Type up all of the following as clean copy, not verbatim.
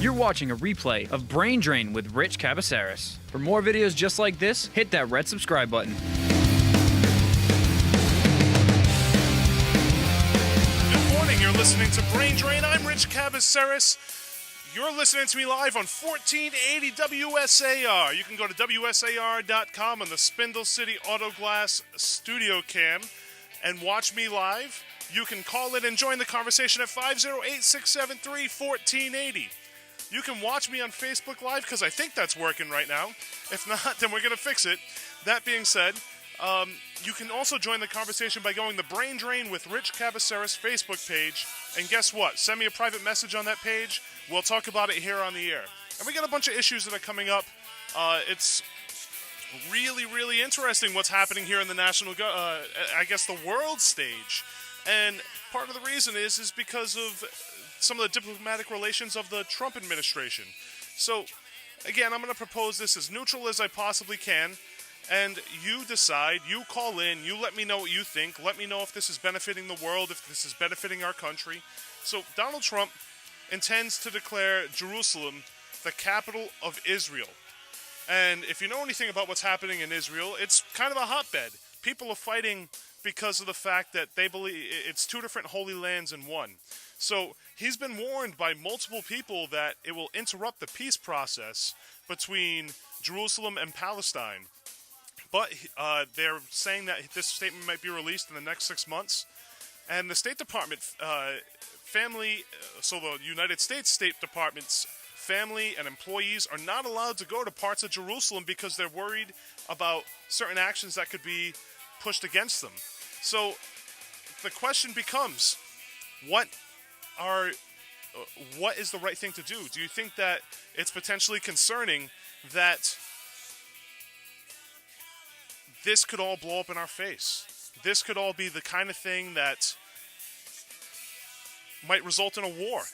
You're watching a replay of Brain Drain with Rich Cabeceiras. For more videos just like this, hit that red subscribe button. Good morning, you're listening to Brain Drain. I'm Rich Cabeceiras. You're listening to me live on 1480 WSAR. You can go to WSAR.com on the Spindle City Auto Glass Studio Cam and watch me live. You can call in and join the conversation at 508-673-1480. You can watch me on Facebook Live, because I think that's working right now. If not, then we're going to fix it. That being said, you can also join the conversation by going to Brain Drain with Rich Cabeceiras Facebook page. And guess what? Send me a private message on that page. We'll talk about it here on the air. And we got a bunch of issues that are coming up. It's really, really interesting what's happening here in the national, the world stage. And part of the reason is because of some of the diplomatic relations of the Trump administration. So, again, I'm going to propose this as neutral as I possibly can, and you decide, you call in, you let me know what you think, let me know if this is benefiting the world, if this is benefiting our country. So, Donald Trump intends to declare Jerusalem the capital of Israel. And if you know anything about what's happening in Israel, it's kind of a hotbed. People are fighting because of the fact that they believe it's two different holy lands in one. So he's been warned by multiple people that it will interrupt the peace process between Jerusalem and Palestine. But they're saying that this statement might be released in the next 6 months. And the State Department the United States State Department's family and employees are not allowed to go to parts of Jerusalem because they're worried about certain actions that could be pushed against them. So the question becomes, what is the right thing to do? Do you think that it's potentially concerning that this could all blow up in our face? This could all be the kind of thing that might result in a war.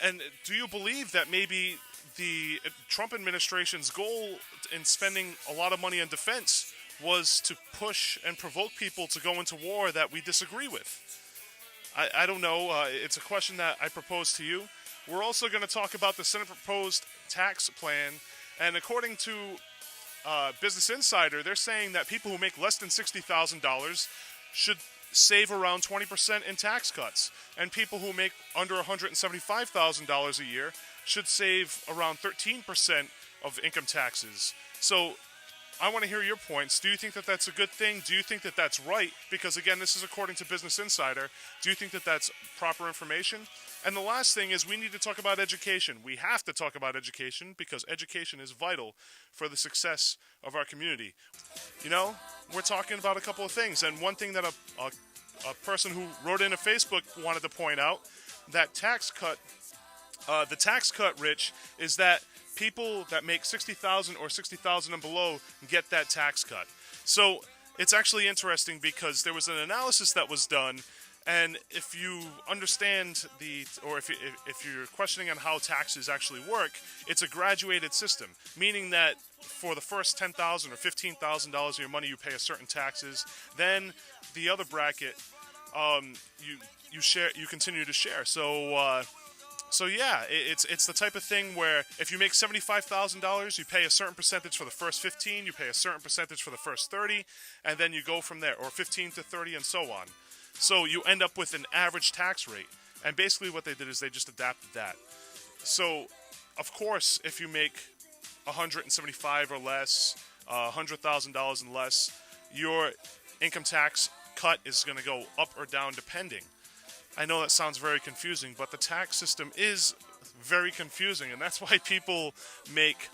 And do you believe that maybe the Trump administration's goal in spending a lot of money on defense was to push and provoke people to go into war that we disagree with? I don't know. It's a question that I propose to you. We're also going to talk about the Senate proposed tax plan. And according to Business Insider, they're saying that people who make less than $60,000 should save around 20% in tax cuts. And people who make under $175,000 a year should save around 13% of income taxes. So I want to hear your points. Do you think that that's a good thing? Do you think that that's right? Because, again, this is according to Business Insider. Do you think that that's proper information? And the last thing is we need to talk about education. We have to talk about education because education is vital for the success of our community. You know, we're talking about a couple of things. And one thing that a person who wrote in a Facebook wanted to point out, that the tax cut, Rich, is that people that make $60,000 or $60,000 and below get that tax cut. So it's actually interesting because there was an analysis that was done, and if you understand if you're questioning on how taxes actually work, it's a graduated system, meaning that for the first $10,000 or $15,000 of your money, you pay a certain taxes. Then the other bracket, you continue to share. So yeah, it's the type of thing where if you make $75,000, you pay a certain percentage for the first 15, you pay a certain percentage for the first 30, and then you go from there, or 15 to 30 and so on. So you end up with an average tax rate. And basically what they did is they just adapted that. So, of course, if you make $175,000 or less, $100,000 and less, your income tax cut is going to go up or down depending. I know that sounds very confusing, but the tax system is very confusing, and that's why people make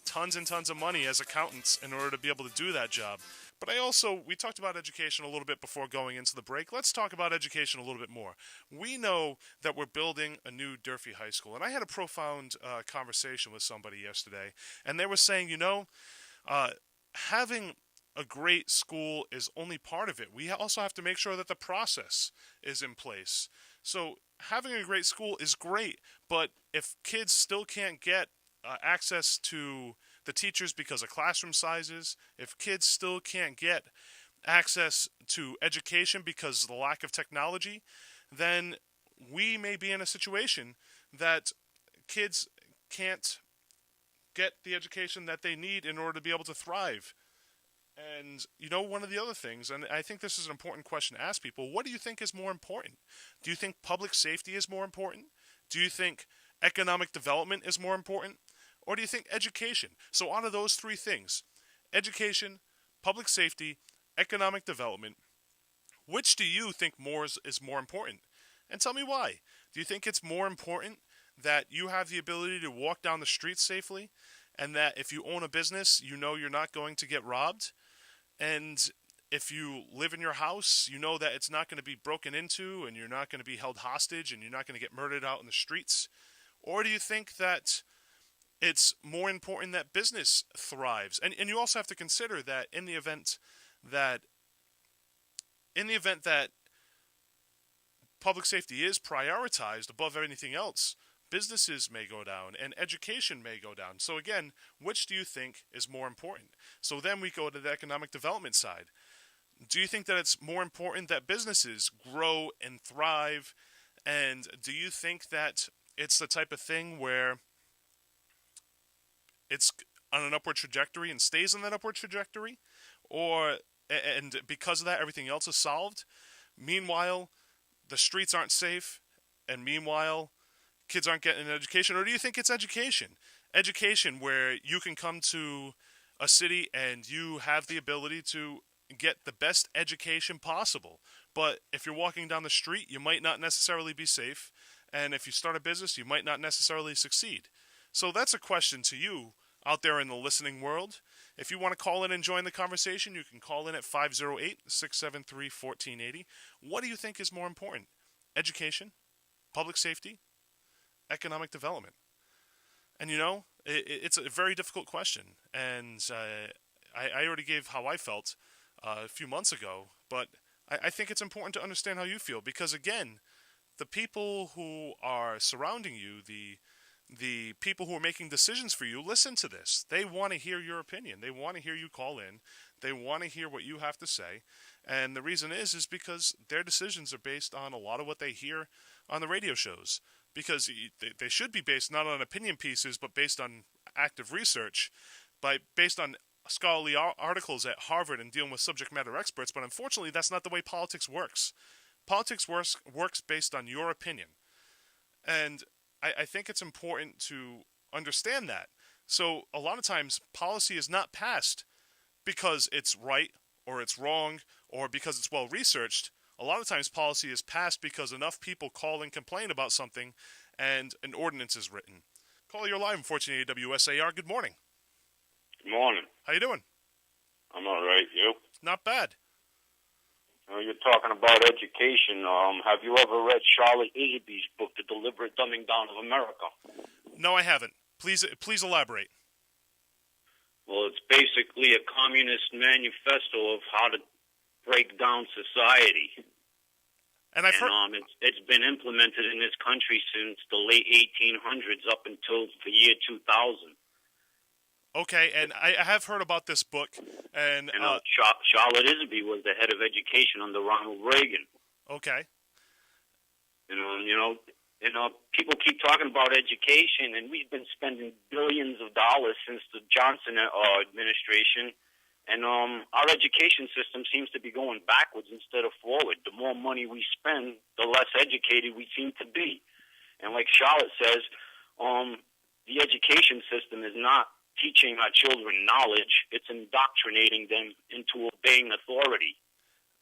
tons and tons of money as accountants in order to be able to do that job. But we talked about education a little bit before going into the break. Let's talk about education a little bit more. We know that we're building a new Durfee High School, and I had a profound conversation with somebody yesterday, and they were saying, having a great school is only part of it. We also have to make sure that the process is in place. So having a great school is great, but if kids still can't get access to the teachers because of classroom sizes, if kids still can't get access to education because of the lack of technology, then we may be in a situation that kids can't get the education that they need in order to be able to thrive. And, one of the other things, and I think this is an important question to ask people, what do you think is more important? Do you think public safety is more important? Do you think economic development is more important? Or do you think education? So out of those three things, education, public safety, economic development, which do you think is more important? And tell me why. Do you think it's more important that you have the ability to walk down the street safely, and that if you own a business, you know you're not going to get robbed? And if you live in your house, you know that it's not going to be broken into, and you're not going to be held hostage, and you're not going to get murdered out in the streets? Or do you think that it's more important that business thrives? And you also have to consider that in the event that public safety is prioritized above anything else, businesses may go down and education may go down. So again, which do you think is more important? So then we go to the economic development side. Do you think that it's more important that businesses grow and thrive? And do you think that it's the type of thing where it's on an upward trajectory and stays on that upward trajectory? And because of that, everything else is solved? Meanwhile, the streets aren't safe, and meanwhile, kids aren't getting an education? Or do you think it's education? Education where you can come to a city and you have the ability to get the best education possible. But if you're walking down the street, you might not necessarily be safe. And if you start a business, you might not necessarily succeed. So that's a question to you out there in the listening world. If you want to call in and join the conversation, you can call in at 508-673-1480. What do you think is more important? Education? Public safety? Economic development? And it's a very difficult question. And I already gave how I felt a few months ago, but I think it's important to understand how you feel, because again, the people who are surrounding you, the people who are making decisions for you, listen to this. They want to hear your opinion. They want to hear you call in. They want to hear what you have to say. And the reason is because their decisions are based on a lot of what they hear on the radio shows. Because they should be based not on opinion pieces, but based on active research, based on scholarly articles at Harvard and dealing with subject matter experts. But unfortunately, that's not the way politics works. Politics works based on your opinion. And I think it's important to understand that. So a lot of times, policy is not passed because it's right or it's wrong or because it's well researched. A lot of times, policy is passed because enough people call and complain about something, and an ordinance is written. Caller, you're live on 1480 WSAR. Good morning. Good morning. How you doing? I'm all right. You? Not bad. You're talking about education. Have you ever read Charlotte Isaby's book, The Deliberate Dumbing Down of America? No, I haven't. Please elaborate. Well, it's basically a communist manifesto of how to break down society. And I've heard it's been implemented in this country since the late 1800s up until the year 2000. Okay, and I have heard about this book. And Charlotte Isaby was the head of education under Ronald Reagan. Okay. People keep talking about education, and we've been spending billions of dollars since the Johnson administration. And our education system seems to be going backwards instead of forward. The more money we spend, the less educated we seem to be. And like Charlotte says, the education system is not teaching our children knowledge. It's indoctrinating them into obeying authority.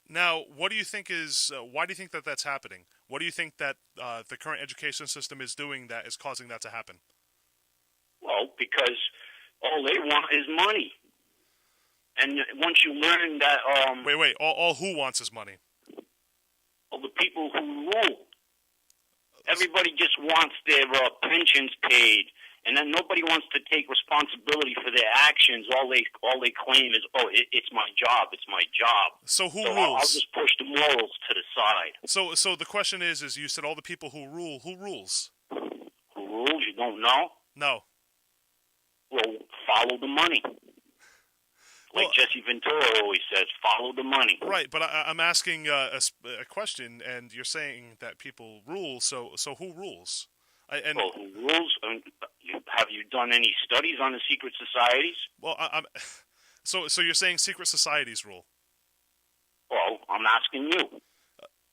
Now, what do you think why do you think that that's happening? What do you think that the current education system is doing that is causing that to happen? Well, because all they want is money. And once you learn that... Wait. All who wants is money? All the people who rule. Everybody just wants their pensions paid. And then nobody wants to take responsibility for their actions. All they claim is, it's my job. It's my job. So who rules? I'll just push the morals to the side. So the question is you said all the people who rule. Who rules? Who rules? You don't know? No. Well, follow the money. Like Jesse Ventura always says, follow the money. Right, but I'm asking a question, and you're saying that people rule. So who rules? And Well, who rules? Have you done any studies on the secret societies? well, so you're saying secret societies rule? Well, I'm asking you.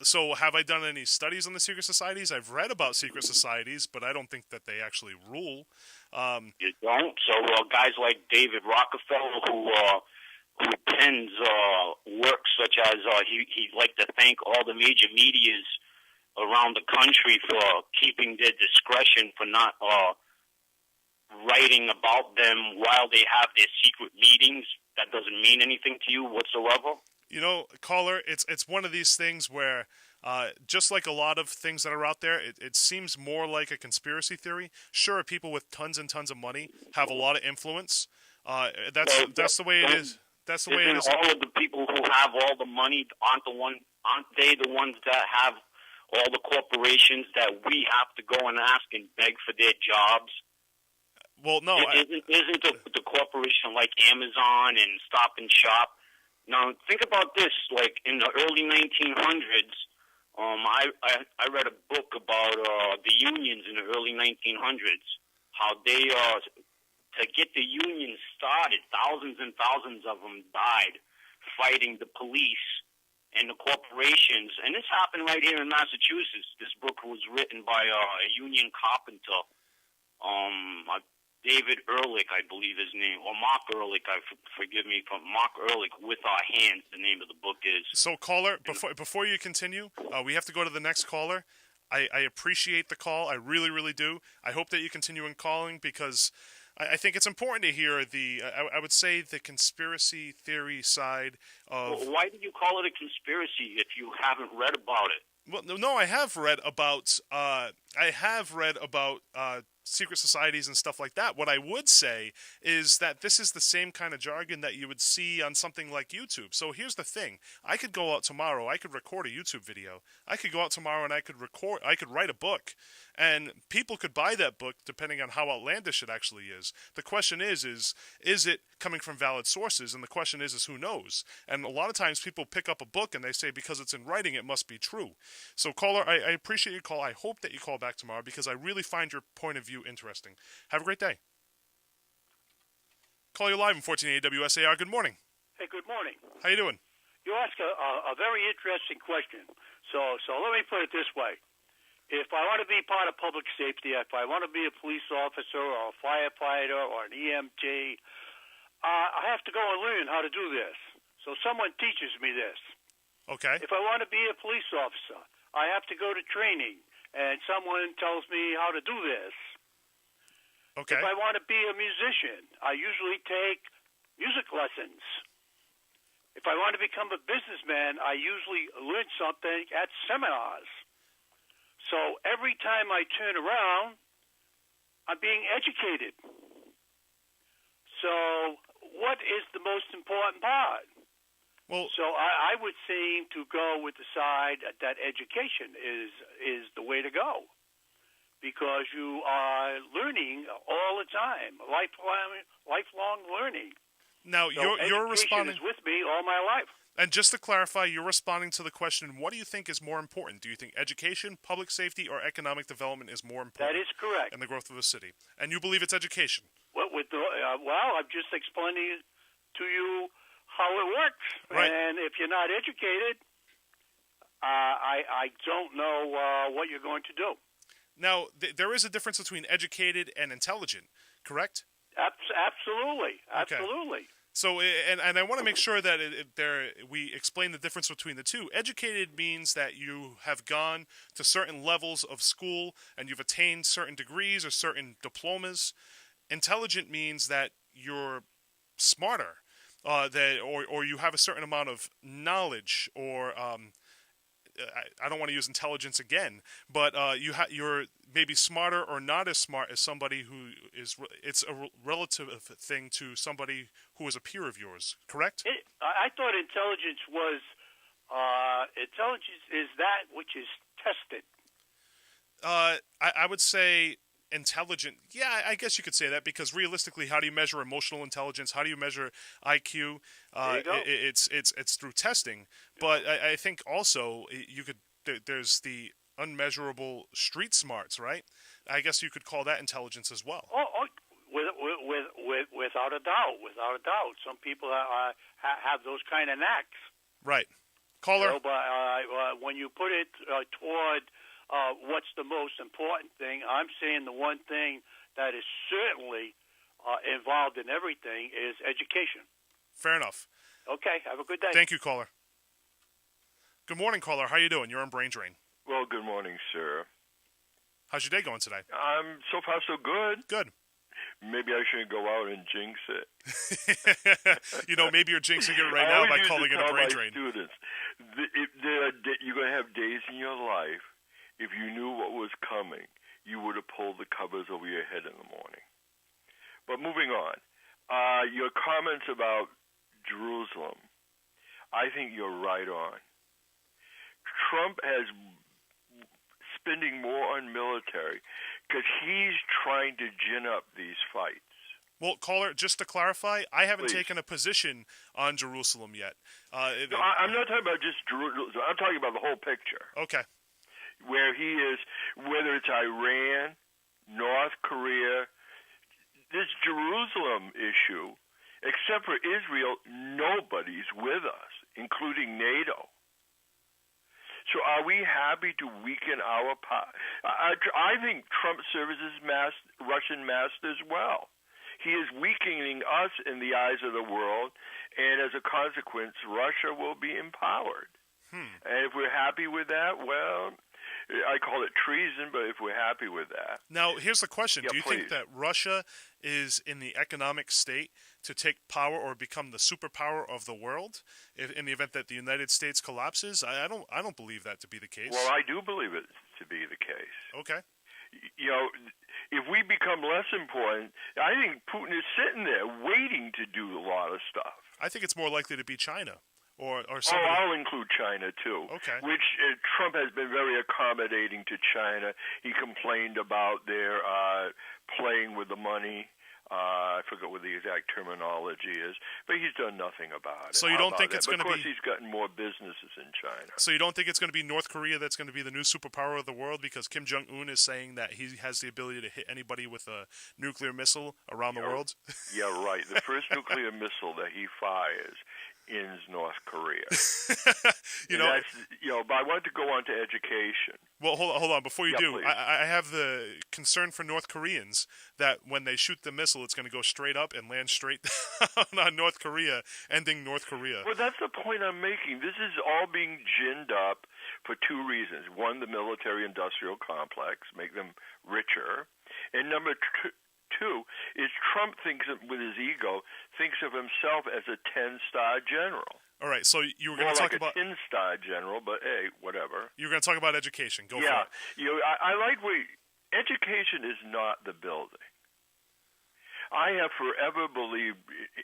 So have I done any studies on the secret societies? I've read about secret societies, but I don't think that they actually rule. You don't. So guys like David Rockefeller, who pens works such as he'd like to thank all the major medias around the country for keeping their discretion for not writing about them while they have their secret meetings. That doesn't mean anything to you whatsoever. You know, caller, it's one of these things where, just like a lot of things that are out there, it seems more like a conspiracy theory. Sure, people with tons and tons of money have a lot of influence. That's the way it is. That's the way it is. All of the people who have all the money aren't they the ones that have all the corporations that we have to go and ask and beg for their jobs? Well, no. Isn't the corporation like Amazon and Stop and Shop? Now, think about this. Like, in the early 1900s, I read a book about the unions in the early 1900s, how they, to get the unions started, thousands and thousands of them died fighting the police and the corporations. And this happened right here in Massachusetts. This book was written by a union carpenter, David Ehrlich, I believe his name, or Mark Ehrlich. Forgive me, from Mark Ehrlich. With Our Hands, the name of the book is. So, caller, before you continue, we have to go to the next caller. I appreciate the call. I really, really do. I hope that you continue in calling because I think it's important to hear I would say the conspiracy theory side of. Well, why do you call it a conspiracy if you haven't read about it? Well, no, I have read about. Secret societies and stuff like that. What I would say is that this is the same kind of jargon that you would see on something like YouTube. So here's the thing. I could go out tomorrow, I could record a YouTube video. I could go out tomorrow and I could write a book. And people could buy that book depending on how outlandish it actually is. The question is it coming from valid sources? And the question is who knows? And a lot of times people pick up a book and they say because it's in writing, it must be true. So caller, I appreciate your call. I hope that you call back tomorrow because I really find your point of view interesting. Have a great day. Call you live in 1480 WSAR. Good morning. Hey, good morning. How you doing? You ask a very interesting question. So let me put it this way. If I want to be part of public safety, if I want to be a police officer or a firefighter or an EMT, I have to go and learn how to do this. So someone teaches me this. Okay. If I want to be a police officer, I have to go to training, and someone tells me how to do this. Okay. If I want to be a musician, I usually take music lessons. If I want to become a businessman, I usually learn something at seminars. So every time I turn around, I'm being educated. So what is the most important part? Well, so I would seem to go with the side that education is the way to go, because you are learning all the time, lifelong learning. Now so you're responding. Education is with me all my life. And just to clarify, you're responding to the question: what do you think is more important? Do you think education, public safety, or economic development is more important? That is correct. In the growth of a city, and you believe it's education. Well, I'm just explaining to you how it works. Right. And if you're not educated, I don't know what you're going to do. Now, there is a difference between educated and intelligent, correct? Absolutely. Okay. Absolutely. So, and I want to make sure that we explain the difference between the two. Educated means that you have gone to certain levels of school and you've attained certain degrees or certain diplomas. Intelligent means that you're smarter, or you have a certain amount of knowledge, or I don't want to use intelligence again, but you're maybe smarter or not as smart as somebody who is. It's a relative thing to somebody who is a peer of yours, correct? I thought intelligence was intelligence is that which is tested. I would say intelligent. Yeah, I guess you could say that, because realistically, how do you measure emotional intelligence? How do you measure IQ? There you go. It's through testing. But I think also you could. There's the unmeasurable street smarts, right? I guess you could call that intelligence as well. Without a doubt, some people have those kind of knacks. Right. Caller. You know, but when you put it toward what's the most important thing, I'm saying the one thing that is certainly involved in everything is education. Fair enough. Okay, have a good day. Thank you, caller. Good morning, caller. How you doing? You're on Brain Drain. Well, good morning, sir. How's your day going today? So far so good. Good. Maybe I shouldn't go out and jinx it. Maybe you're jinxing it right now by calling it a brain drain. Students, you're going to have days in your life, if you knew what was coming, you would have pulled the covers over your head in the morning. But moving on, your comments about Jerusalem, I think you're right on. Trump has spending more on military because he's trying to gin up these fights. Well, caller, just to clarify, I haven't Please. taken a position on Jerusalem yet. No, I'm not talking about just Jerusalem. I'm talking about the whole picture. Okay. Where he is, whether it's Iran, North Korea, this Jerusalem issue, except for Israel, nobody's with us, including NATO. So are we happy to weaken our power? I think Trump serves as Russian master as well. He is weakening us in the eyes of the world, and as a consequence, Russia will be empowered. And if we're happy with that, well, I call it treason, but if we're happy with that. Now, here's the question. Do you please. think that Russia is in the economic state to take power or become the superpower of the world in the event that the United States collapses? I don't believe that to be the case. Well, I do believe it to be the case. Okay. If we become less important, I think Putin is sitting there waiting to do a lot of stuff. I think it's more likely to be China. Or Oh, somebody. I'll include China, too. Okay. Which Trump has been very accommodating to China. He complained about their playing with the money. I forget what the exact terminology is, but he's done nothing about it. So you don't think it's going to be... Of course, he's gotten more businesses in China. So you don't think it's going to be North Korea that's going to be the new superpower of the world because Kim Jong-un is saying that he has the ability to hit anybody with a nuclear missile around the world? Yeah, right. The first nuclear missile that he fires ends North Korea. But I want to go on to education. Well, hold on. Before you do, please. I have the concern for North Koreans that when they shoot the missile, it's going to go straight up and land straight down on North Korea, ending North Korea. Well, that's the point I'm making. This is all being ginned up for two reasons. One, the military-industrial complex, make them richer. And number two is Trump thinks with his ego, thinks of himself as a 10-star general. All right, so you were going to talk about... More like a 10-star general, but hey, whatever. You were going to talk about education. Go for it. Yeah, I like education is not the building. I have forever believed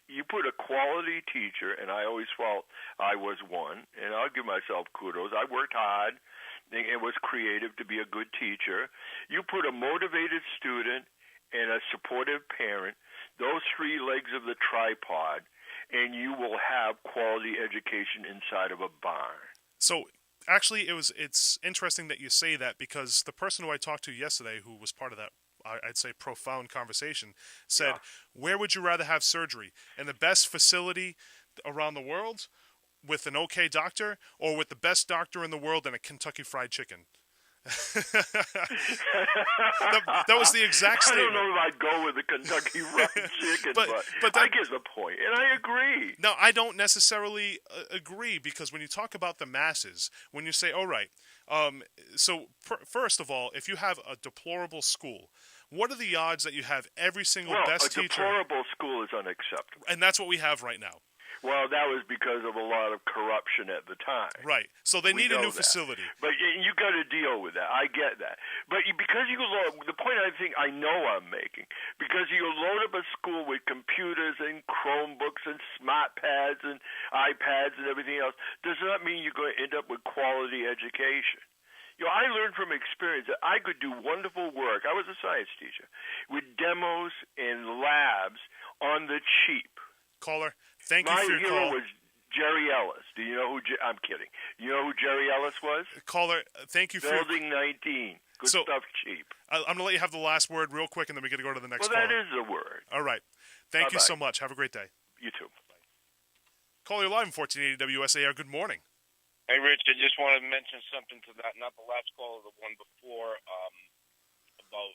you put a quality teacher, and I always felt I was one, and I'll give myself kudos. I worked hard and was creative to be a good teacher. You put a motivated student and a supportive parent, those three legs of the tripod, and you will have quality education inside of a barn. So, actually, it's interesting that you say that because the person who I talked to yesterday, who was part of that, I'd say, profound conversation, said, where would you rather have surgery? In the best facility around the world with an okay doctor or with the best doctor in the world and a Kentucky Fried Chicken? that was the exact statement. I don't know if I'd go with the Kentucky Fried Chicken, but I get the point, and I agree. No, I don't necessarily agree because when you talk about the masses, when you say, all right, first of all, if you have a deplorable school, what are the odds that you have every single best teacher? A deplorable school is unacceptable. And that's what we have right now. Well, that was because of a lot of corruption at the time. Right. So they need a new facility. But you got to deal with that. I get that. But because you load, the point I think I know I'm making, because you load up a school with computers and Chromebooks and smart pads and iPads and everything else, does not mean you're going to end up with quality education. I learned from experience that I could do wonderful work. I was a science teacher with demos and labs on the cheap. Caller, thank you for your call. My hero was Jerry Ellis. Do you know who? I'm kidding. You know who Jerry Ellis was? Caller, thank you for Building 19. Good So- stuff cheap. I'm going to let you have the last word real quick, and then we got to go to the next Well, caller. that is the word. All right. Thank you Bye-bye. so much. Have a great day. You too. Caller, you're live in 1480 WSAR. Good morning. Hey, Rich, I just wanted to mention something to that, not the last call, the one before, about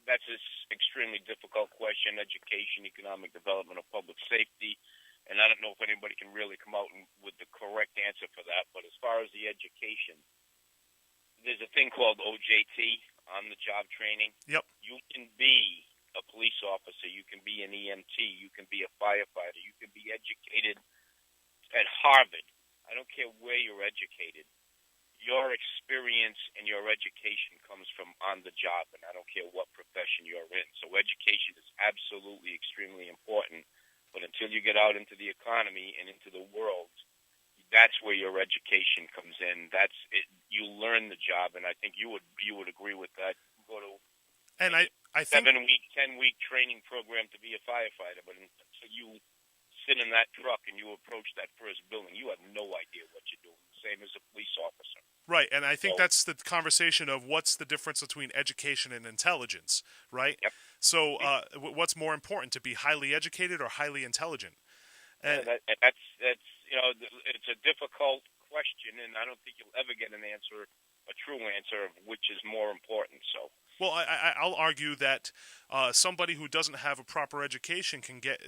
that's an extremely difficult question, education, economic development, or public safety. And I don't know if anybody can really come out with the correct answer for that. But as far as the education, there's a thing called OJT, on-the-job training. Yep. You can be a police officer. You can be an EMT. You can be a firefighter. You can be educated at Harvard. I don't care where you're educated. Your experience and your education comes from on the job, and I don't care what profession you're in. So education is absolutely extremely important. But until you get out into the economy and into the world, that's where your education comes in. That's it. You learn the job, and I think you would agree with that. Go to And I think 7-week, 10-week training program to be a firefighter, but until you sit in that truck and you approach that first building, you have no idea what you're doing. Same as a police officer. right, and I think So- that's the conversation of what's the difference between education and intelligence, right? Yep. So what's more important, to be highly educated or highly intelligent? And That's it's a difficult question, and I don't think you'll ever get a true answer of which is more important. So. well, I'll argue that somebody who doesn't have a proper education can get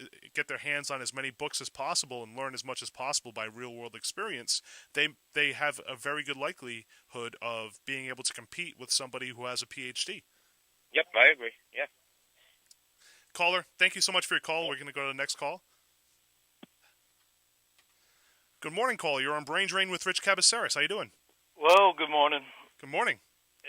their hands on as many books as possible and learn as much as possible by real-world experience. They have a very good likelihood of being able to compete with somebody who has a PhD. Yep, I agree. Yeah. Caller, thank you so much for your call. We're going to go to the next call. Good morning, caller. You're on Brain Drain with Rich Cabeceiras. How you doing? Well, good morning. Good morning.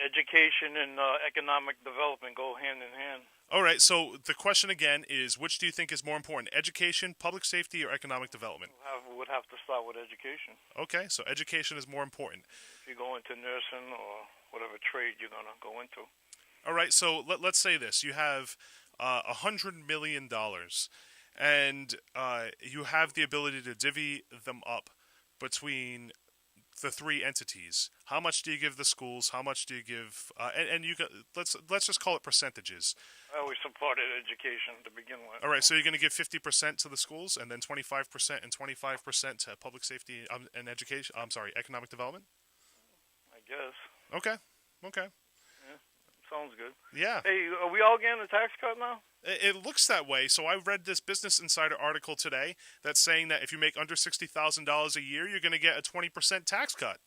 Education and economic development go hand in hand. All right, so the question again is, which do you think is more important, education, public safety, or economic development? Would have to start with education. Okay, so education is more important. If you go into nursing or whatever trade you're going to go into. All right, so let's say this. You have $100 million, and you have the ability to divvy them up between the three entities. How much do you give the schools? How much do you give? And you let's just call it percentages. I always supported education to begin with. All right, so you're going to give 50% to the schools, and then 25% and 25% to public safety and education. I'm sorry, economic development. I guess. Okay. Sounds good. Yeah. Hey, are we all getting a tax cut now? It looks that way. So I read this Business Insider article today that's saying that if you make under $60,000 a year, you're going to get a 20% tax cut,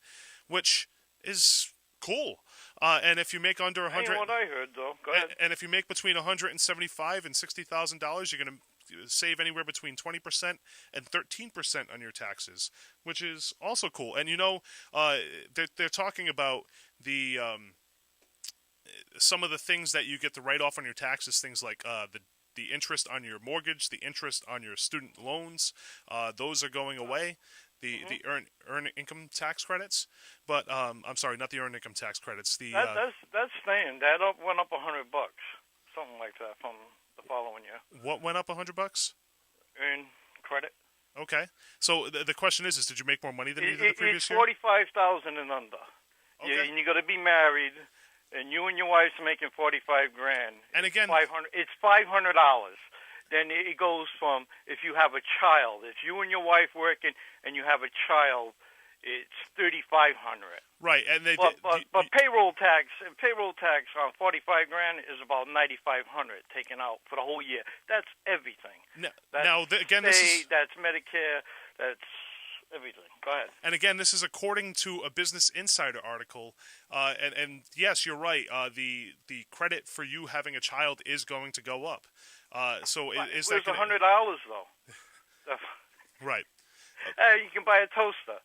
which is cool. And if you make under Ain't 100, what I heard, though. Go ahead. and if you make between $175,000 and $60,000, you're going to save anywhere between 20% and 13% on your taxes, which is also cool. And they're talking about the some of the things that you get to write off on your taxes, things like the interest on your mortgage, the interest on your student loans, those are going away. The earned income tax credits, but I'm sorry, not the earned income tax credits. That's staying. That went up $100, something like that from the following year. What went up $100? Earned credit. Okay, so the question is did you make more money than you did the previous It's year? $45,000 and under. Okay. And you got to be married, and you and your wife's making $45,000. And again, It's $500. Then it goes from if you have a child. If you and your wife working and you have a child, it's $3,500. right, and But payroll tax on $45,000 is about $9,500 taken out for the whole year. That's everything. That's Medicare. That's everything. Go ahead. And again, this is according to a Business Insider article. And yes, you're right. The credit for you having a child is going to go up. So is that $100 though? right? Hey, you can buy a toaster.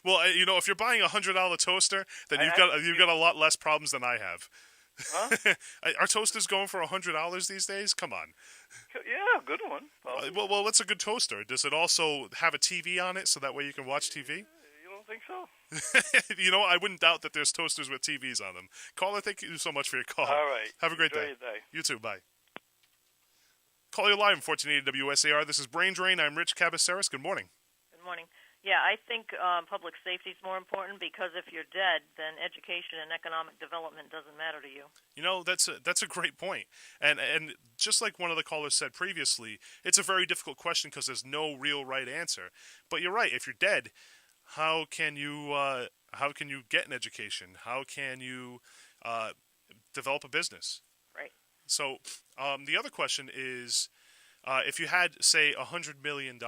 Well, if you're buying a $100 toaster, then you've got a lot less problems than I have. Huh? Are toasters going for $100 these days? Come on. Yeah, good one. Well, what's a good toaster? Does it also have a TV on it so that way you can watch TV? You don't think so? I wouldn't doubt that there's toasters with TVs on them. Caller, thank you so much for your call. All right. Have a great Enjoy day. your day. You too. Bye. Call you live on 1480 WSAR. This is Brain Drain. I'm Rich Cabeceiras. Good morning. Good morning. Yeah, I think public safety is more important because if you're dead, then education and economic development doesn't matter to you. You know, that's a great point. And just like one of the callers said previously, it's a very difficult question because there's no real right answer. But you're right. If you're dead, how can you get an education? How can you develop a business? Right. So the other question is, if you had, say, $100 million,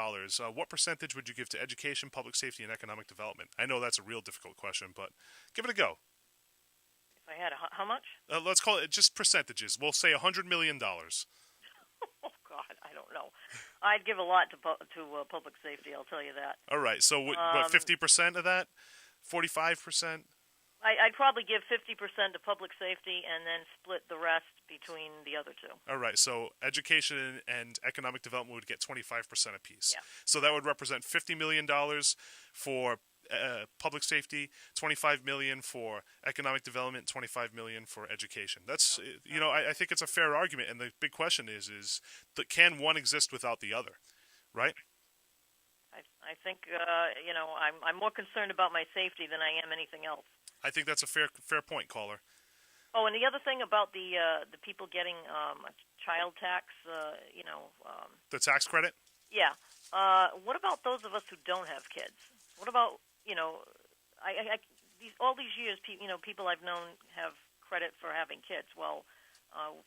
what percentage would you give to education, public safety, and economic development? I know that's a real difficult question, but give it a go. If I had how much? Let's call it just percentages. We'll say $100 million. Oh God, I don't know. I'd give a lot to public safety. I'll tell you that. All right. So what, 50% of that? 45%? I'd probably give 50% to public safety and then split the rest between the other two. All right. So education and economic development would get 25% apiece. Yeah. So that would represent $50 million for public safety, $25 million for economic development, $25 million for education. That's I think it's a fair argument. And the big question is can one exist without the other, right? I think I'm more concerned about my safety than I am anything else. I think that's a fair point, caller. Oh, and the other thing about the people getting a child tax, the tax credit? Yeah. What about those of us who don't have kids? What about all these years, people I've known have credit for having kids. Well,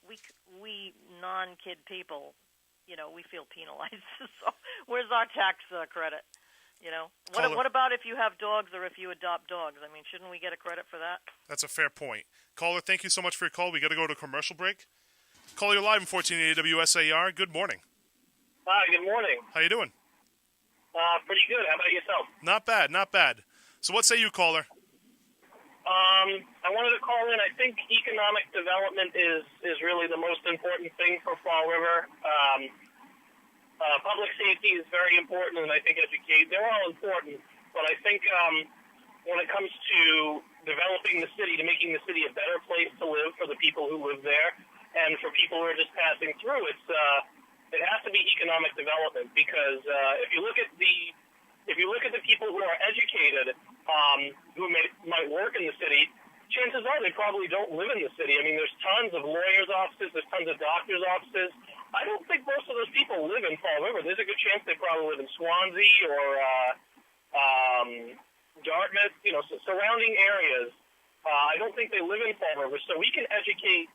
we non-kid people, we feel penalized. So where's our tax credit? What about if you have dogs or if you adopt dogs? I mean, shouldn't we get a credit for that? That's a fair point. Caller, thank you so much for your call. We got to go to a commercial break. Caller, you're live in 1480 WSAR. Good morning. Hi, good morning. How you doing? Pretty good. How about yourself? Not bad, not bad. So what say you, caller? I wanted to call in. I think economic development is really the most important thing for Fall River. Public safety is very important, and I think they're all important. But I think when it comes to developing the city, to making the city a better place to live for the people who live there, and for people who are just passing through, it has to be economic development. Because if you look at the people who are educated, who might work in the city, chances are they probably don't live in the city. I mean, there's tons of lawyers' offices, there's tons of doctors' offices. I don't think most of those people live in Fall River. There's a good chance they probably live in Swansea or Dartmouth, surrounding areas. I don't think they live in Fall River. So we can educate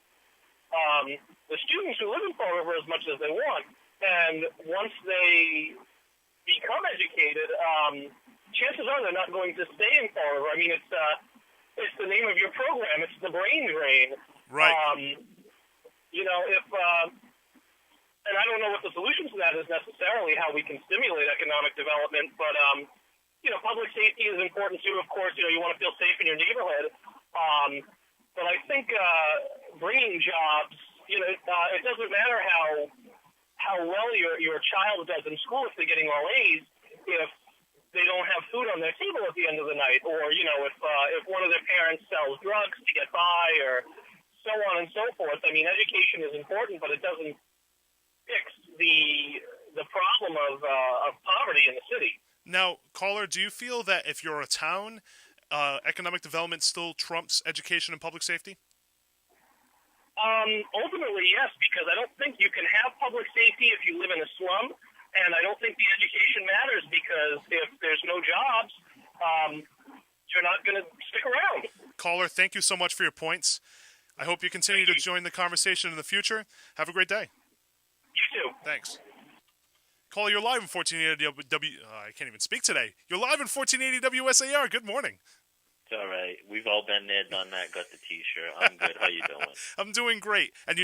the students who live in Fall River as much as they want. And once they become educated, chances are they're not going to stay in Fall River. I mean, it's the name of your program. It's the brain drain. Right. And I don't know what the solution to that is necessarily, how we can stimulate economic development, but, public safety is important too, of course. You want to feel safe in your neighborhood. But I think bringing jobs, it doesn't matter how well your child does in school if they're getting all A's, if they don't have food on their table at the end of the night, or, if one of their parents sells drugs to get by, or so on and so forth. I mean, education is important, but it doesn't fix the problem of poverty in the city. Now, caller, do you feel that if you're a town, economic development still trumps education and public safety? Ultimately, yes, because I don't think you can have public safety if you live in a slum, and I don't think the education matters because if there's no jobs, you're not going to stick around. Caller, thank you so much for your points. I hope you continue to join the conversation in the future. Have a great day. You too. Thanks. Caller, you're live in 1480 I can't even speak today. You're live in 1480 WSAR. Good morning. It's all right. We've all been there, done that, got the T-shirt. I'm good. How you doing? I'm doing great. And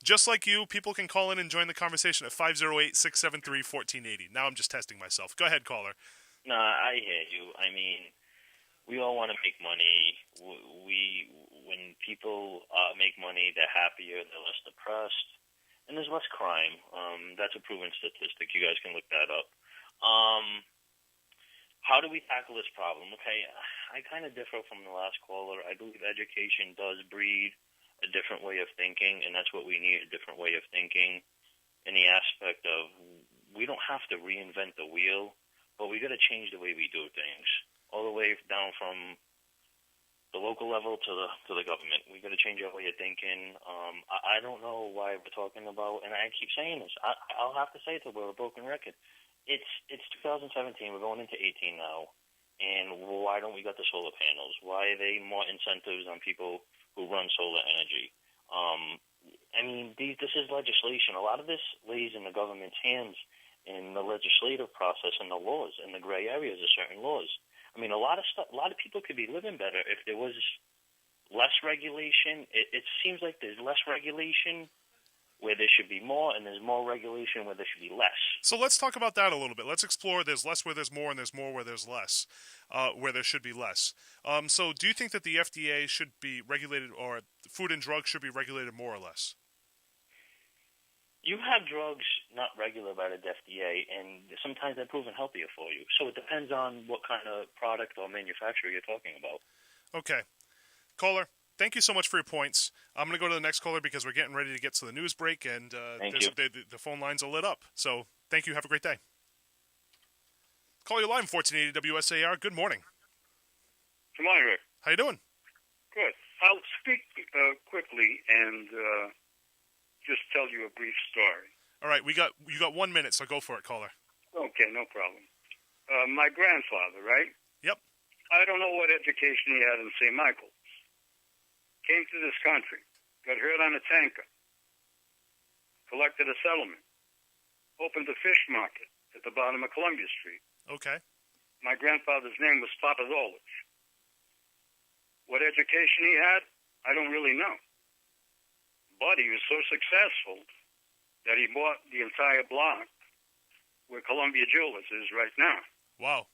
just like you, people can call in and join the conversation at 508-673-1480. Now I'm just testing myself. Go ahead, caller. Nah, I hear you. I mean, we all want to make money. When people make money, they're happier, they're less depressed, and there's less crime. That's a proven statistic. You guys can look that up. How do we tackle this problem? Okay, I kind of differ from the last caller. I believe education does breed a different way of thinking, and that's what we need, a different way of thinking in the aspect of we don't have to reinvent the wheel. but we got to change the way we do things, all the way down from the local level to the government. We got to change our way of thinking. I don't know why we're talking about, and I keep saying this. I'll have to say it till we're a broken record. It's 2017. We're going into 18 now, and why don't we got the solar panels? Why are they more incentives on people who run solar energy? I mean, this is legislation. A lot of this lays in the government's hands in the legislative process and the laws and the gray areas of certain laws. I mean, a lot of people could be living better if there was less regulation. It seems like there's less regulation where there should be more, and there's more regulation where there should be less. So let's talk about that a little bit. Let's explore there's less where there's more, and there's more where there's less, where there should be less. So do you think that the FDA should be regulated, or food and drugs should be regulated more or less? You have drugs not regulated by the FDA, and sometimes they're proven healthier for you. So it depends on what kind of product or manufacturer you're talking about. Okay. Caller, thank you so much for your points. I'm going to go to the next caller because we're getting ready to get to the news break, and the phone lines are lit up. So thank you. Have a great day. Call you live, 1480 WSAR. Good morning. Good morning, Rick. How you doing? Good. I'll speak quickly and just tell you a brief story. All right, you got 1 minute, so go for it, caller. Okay, no problem. My grandfather, right? Yep. I don't know what education he had in St. Michael's. Came to this country, got hurt on a tanker, collected a settlement, opened a fish market at the bottom of Columbia Street. Okay. My grandfather's name was Papazolich. What education he had, I don't really know. But he was so successful that he bought the entire block where Columbia Jewelers is right now. Wow.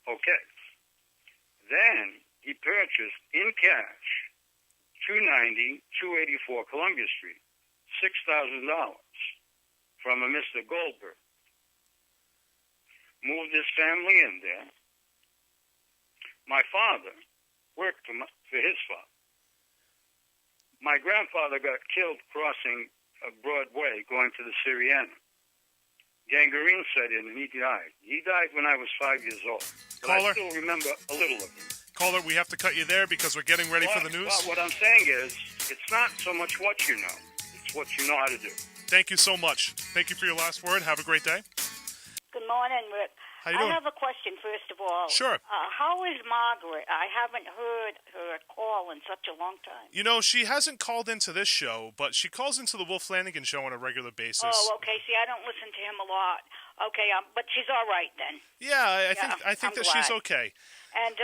Okay. Then he purchased in cash 290, 284 Columbia Street, $6,000 from a Mr. Goldberg. Moved his family in there. My father worked for his father. My grandfather got killed crossing a Broadway going to the Syriana. Gangrene set in and he died. He died when I was 5 years old. But Caller? I still remember a little of him. Caller, we have to cut you there because we're getting ready for the news. But what I'm saying is, it's not so much what you know. It's what you know how to do. Thank you so much. Thank you for your last word. Have a great day. Good morning, Rick. How you doing? I have a question, first of all. Sure. How is Margaret? I haven't heard her call in such a long time. You know, she hasn't called into this show, but she calls into the Will Flanagan show on a regular basis. Oh, okay. See, I don't listen to him a lot. Okay, but she's all right then. Yeah, I think that she's okay. And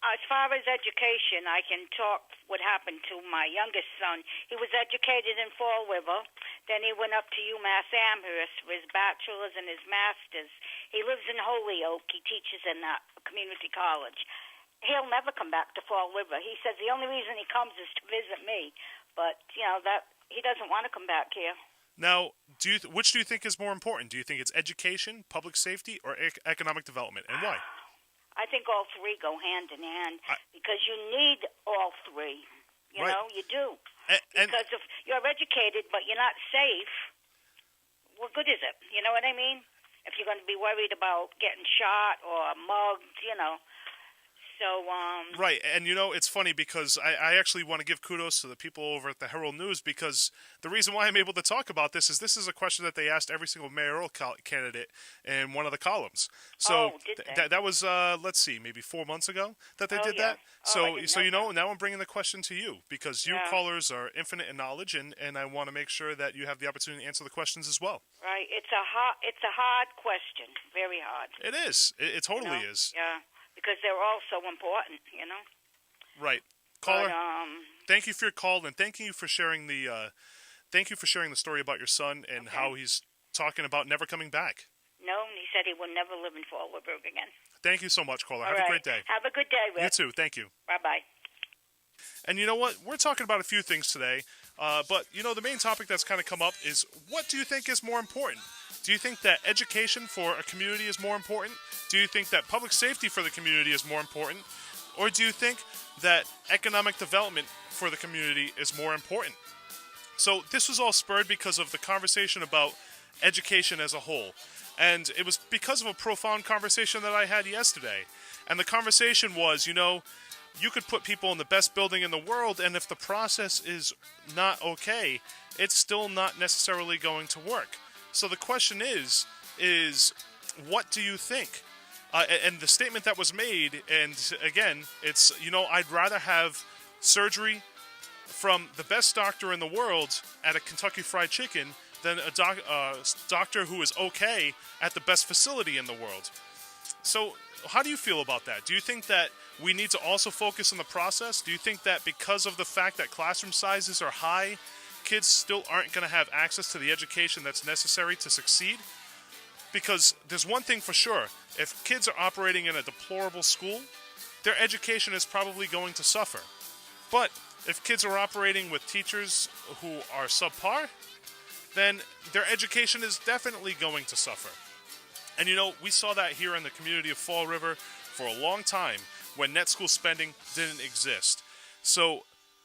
as far as education, I can talk what happened to my youngest son. He was educated in Fall River. Then he went up to UMass Amherst for his bachelor's and his master's. He lives in Holyoke. He teaches in that community college. He'll never come back to Fall River. He says the only reason he comes is to visit me. But, that he doesn't want to come back here. Now, which do you think is more important? Do you think it's education, public safety, or economic development, and why? I think all three go hand in hand because you need all three. You know, you do. Because if you're educated but you're not safe, what good is it? You know what I mean? If you're going to be worried about getting shot or mugged, So, Right, and it's funny because I actually want to give kudos to the people over at the Herald News because the reason why I'm able to talk about this is a question that they asked every single mayoral candidate in one of the columns. So that was, let's see, maybe 4 months ago that they did that. So now I'm bringing the question to you because you callers are infinite in knowledge, and I want to make sure that you have the opportunity to answer the questions as well. Right, it's a hard question, very hard. It is. It totally is. Yeah. Because they're all so important, Right, caller. But, thank you for your call and thank you for sharing the story about your son and how he's talking about never coming back. No, he said he will never live in Fall River again. Thank you so much, caller. All Have right. a great day. Have a good day, Rick. You too. Thank you. Bye-bye. And you know what? We're talking about a few things today, but the main topic that's kind of come up is what do you think is more important? Do you think that education for a community is more important? Do you think that public safety for the community is more important? Or do you think that economic development for the community is more important? So this was all spurred because of the conversation about education as a whole. And it was because of a profound conversation that I had yesterday. And the conversation was, you could put people in the best building in the world, and if the process is not okay, it's still not necessarily going to work. So the question is what do you think? And the statement that was made, and again, it's, I'd rather have surgery from the best doctor in the world at a Kentucky Fried Chicken than a doctor who is okay at the best facility in the world. So how do you feel about that? Do you think that we need to also focus on the process? Do you think that because of the fact that classroom sizes are high, kids still aren't going to have access to the education that's necessary to succeed? Because there's one thing for sure. If kids are operating in a deplorable school, their education is probably going to suffer. But if kids are operating with teachers who are subpar, then their education is definitely going to suffer. And we saw that here in the community of Fall River for a long time when net school spending didn't exist. So